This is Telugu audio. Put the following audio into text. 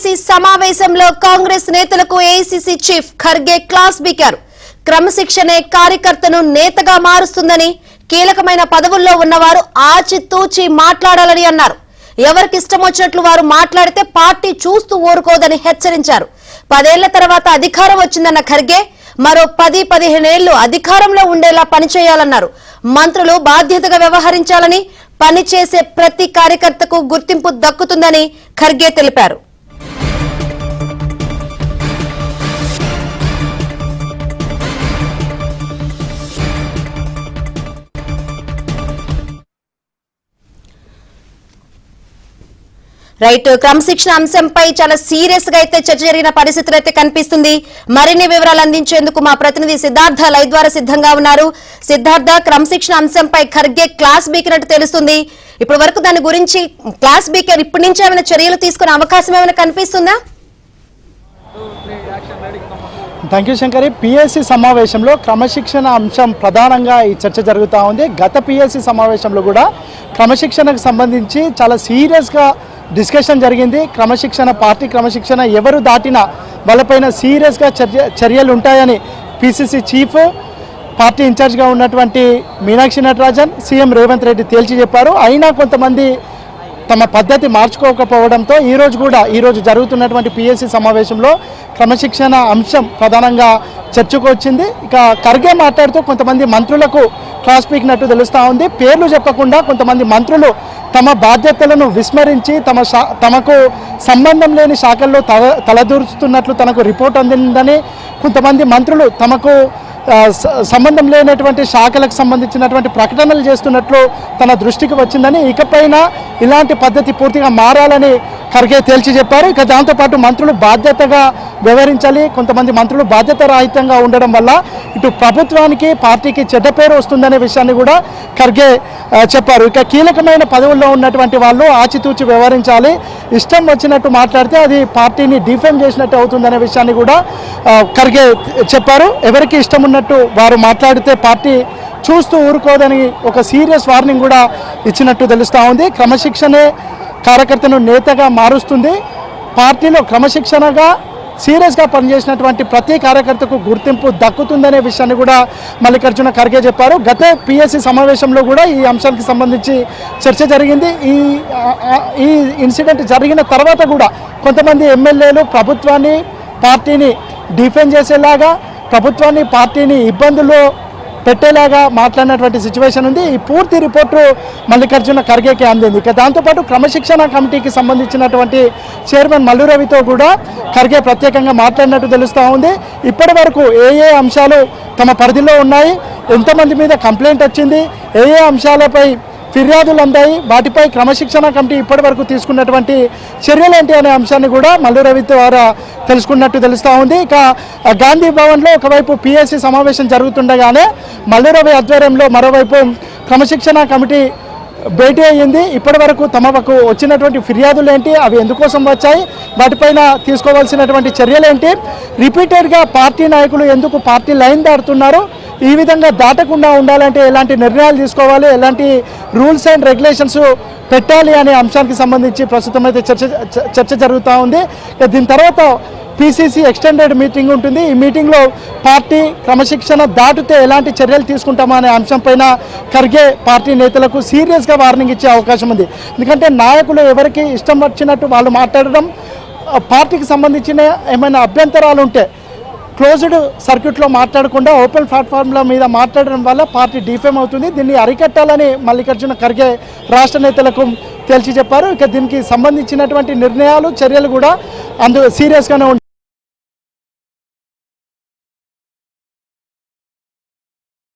పీఏసీ సమావేశంలో కాంగ్రెస్ నేతలకు ఏఐసీసీ చీఫ్ ఖర్గే క్లాస్ బీకారు. క్రమశిక్షణే కార్యకర్తను నేతగా మారుస్తుందని, కీలకమైన పదవుల్లో ఉన్నవారు ఆచితూచి మాట్లాడాలని అన్నారు. ఎవరికి ఇష్టం వచ్చినట్లు వారు మాట్లాడితే పార్టీ చూస్తూ ఊరుకోదని హెచ్చరించారు. 10 ఏళ్ల తర్వాత అధికారం వచ్చిందన్న ఖర్గే మరో 10-15 ఏళ్లు అధికారంలో ఉండేలా పనిచేయాలన్నారు. మంత్రులు బాధ్యతగా వ్యవహరించాలని, పనిచేసే ప్రతి కార్యకర్తకు గుర్తింపు దక్కుతుందని ఖర్గే తెలిపారు. రైట్, క్రమశిక్షణ అంశంపై చాలా సీరియస్ గా అయితే చర్చ జరిగిన పరిస్థితులు అయితే కనిపిస్తుంది. మరిన్ని వివరాలు అందించేందుకు మా ప్రతినిధి సిద్ధార్థ లైవ్ ద్వారా సిద్ధంగా ఉన్నారు. సిద్ధార్థ, క్రమశిక్షణ అంశంపై ఖర్గే క్లాస్ బీకినట్టు తెలుస్తుంది. ఇప్పటి వరకు దాని గురించి క్లాస్ బీకర్ ఇప్పటి నుంచి ఏమైనా చర్యలు తీసుకునే అవకాశం ఏమైనా కనిపిస్తుందా? Thank you Shankari. పిఎస్సి సమావేశంలో క్రమశిక్షణ అంశం ప్రధానంగా ఈ చర్చ జరుగుతూ ఉంది. గత పిఎస్సి సమావేశంలో కూడా క్రమశిక్షణకు సంబంధించి చాలా సీరియస్గా డిస్కషన్ జరిగింది. క్రమశిక్షణ, పార్టీ క్రమశిక్షణ ఎవరు దాటినా వాళ్ళపైన సీరియస్గా చర్యలు ఉంటాయని పిసిసి చీఫ్, పార్టీ ఇన్ఛార్జ్గా ఉన్నటువంటి మీనాక్షి నటరాజన్, సీఎం రేవంత్ రెడ్డి తేల్చి చెప్పారు. అయినా కొంతమంది తమ పద్ధతి మార్చుకోకపోవడంతో ఈరోజు జరుగుతున్నటువంటి పిఎస్సి సమావేశంలో క్రమశిక్షణ అంశం ప్రధానంగా చర్చకు వచ్చింది. ఇక ఖర్గే మాట్లాడుతూ కొంతమంది మంత్రులకు క్లాస్ పీకినట్టు తెలుస్తూ ఉంది. పేర్లు చెప్పకుండా కొంతమంది మంత్రులు తమ బాధ్యతలను విస్మరించి తమకు సంబంధం లేని శాఖల్లో తలదూరుస్తున్నట్లు తనకు రిపోర్ట్ అందిందని, కొంతమంది మంత్రులు తమకు సంబంధం లేనటువంటి శాఖలకు సంబంధించినటువంటి ప్రకటనలు చేస్తున్నట్లు తన దృష్టికి వచ్చిందని, ఇకపైన ఇలాంటి పద్ధతి పూర్తిగా మారాలని ఖర్గే తేల్చి చెప్పారు. ఇక దాంతోపాటు మంత్రులు బాధ్యతగా వ్యవహరించాలి. కొంతమంది మంత్రులు బాధ్యత రాహిత్యంగా ఉండడం వల్ల ఇటు ప్రభుత్వానికి, పార్టీకి చెడ్డ పేరు వస్తుందనే విషయాన్ని కూడా ఖర్గే చెప్పారు. ఇక కీలకమైన పదవుల్లో ఉన్నటువంటి వాళ్ళు ఆచితూచి వ్యవహరించాలి. ఇష్టం వచ్చినట్టు మాట్లాడితే అది పార్టీని డిఫేమ్ చేసినట్టు అవుతుందనే విషయాన్ని కూడా ఖర్గే చెప్పారు. ఎవరికి ఇష్టం ఉన్నట్టు వారు మాట్లాడితే పార్టీ చూస్తూ ఊరుకోదని ఒక సీరియస్ వార్నింగ్ కూడా ఇచ్చినట్టు తెలుస్తూ ఉంది. క్రమశిక్షణే కార్యకర్తను నేతగా మారుస్తుంది. పార్టీలో క్రమశిక్షణగా సీరియస్గా పనిచేసినటువంటి ప్రతి కార్యకర్తకు గుర్తింపు దక్కుతుందనే విషయాన్ని కూడా మల్లికార్జున ఖర్గే చెప్పారు. గత పిఎస్సి సమావేశంలో కూడా ఈ అంశానికి సంబంధించి చర్చ జరిగింది. ఈ ఇన్సిడెంట్ జరిగిన తర్వాత కూడా కొంతమంది ఎమ్మెల్యేలు ప్రభుత్వాన్ని, పార్టీని డిఫెండ్ చేసేలాగా, ప్రభుత్వాన్ని, పార్టీని ఇబ్బందుల్లో పెట్టేలాగా మాట్లాడినటువంటి సిచ్యువేషన్ ఉంది. ఈ పూర్తి రిపోర్టు మల్లికార్జున ఖర్గేకి అందింది. ఇక దాంతోపాటు క్రమశిక్షణ కమిటీకి సంబంధించినటువంటి చైర్మన్ మల్లు రవితో కూడా ఖర్గే ప్రత్యేకంగా మాట్లాడినట్టు తెలుస్తూ ఉంది. ఇప్పటి వరకు ఏ అంశాలు తమ పరిధిలో ఉన్నాయి, ఎంతమంది మీద కంప్లైంట్ వచ్చింది, ఏ అంశాలపై ఫిర్యాదులు అందాయి, వాటిపై క్రమశిక్షణ కమిటీ ఇప్పటి వరకు తీసుకున్నటువంటి చర్యలేంటి అనే అంశాన్ని కూడా మల్లు రవి ద్వారా తెలుసుకున్నట్టు తెలుస్తూ ఉంది. ఇక గాంధీ భవన్లో ఒకవైపు పిఎస్సి సమావేశం జరుగుతుండగానే మల్లు రవి ఆధ్వర్యంలో మరోవైపు క్రమశిక్షణ కమిటీ భేటీ అయ్యింది. ఇప్పటి వరకు తమకు వచ్చినటువంటి ఫిర్యాదులు ఏంటి, అవి ఎందుకోసం వచ్చాయి, వాటిపైన తీసుకోవాల్సినటువంటి చర్యలేంటి, రిపీటెడ్గా పార్టీ నాయకులు ఎందుకు పార్టీ లైన్ దాటుతున్నారు, ఈ విధంగా దాటకుండా ఉండాలంటే ఎలాంటి నిర్ణయాలు తీసుకోవాలి, ఎలాంటి రూల్స్ అండ్ రెగ్యులేషన్స్ పెట్టాలి అనే అంశానికి సంబంధించి ప్రస్తుతం అయితే చర్చ జరుగుతూ ఉంది. దీని తర్వాత పిసిసి ఎక్స్టెండెడ్ మీటింగ్ ఉంటుంది. ఈ మీటింగ్లో పార్టీ క్రమశిక్షణ దాటితే ఎలాంటి చర్యలు తీసుకుంటామా అనే అంశంపైన ఖర్గే పార్టీ నేతలకు సీరియస్గా వార్నింగ్ ఇచ్చే అవకాశం ఉంది. ఎందుకంటే నాయకులు ఎవరికి ఇష్టం వచ్చినట్టు వాళ్ళు మాట్లాడడం, పార్టీకి సంబంధించిన ఏమైనా అభ్యంతరాలు ఉంటే క్లోజ్డ్ సర్క్యూట్లో మాట్లాడకుండా ఓపెన్ ప్లాట్ఫామ్ల మీద మాట్లాడడం వల్ల పార్టీ డిఫేమ్ అవుతుంది. దీన్ని అరికట్టాలని మల్లికార్జున ఖర్గే రాష్ట్ర నేతలకు తేల్చి చెప్పారు. ఇక దీనికి సంబంధించినటువంటి నిర్ణయాలు, చర్యలు కూడా సీరియస్గానే ఉంటాయి.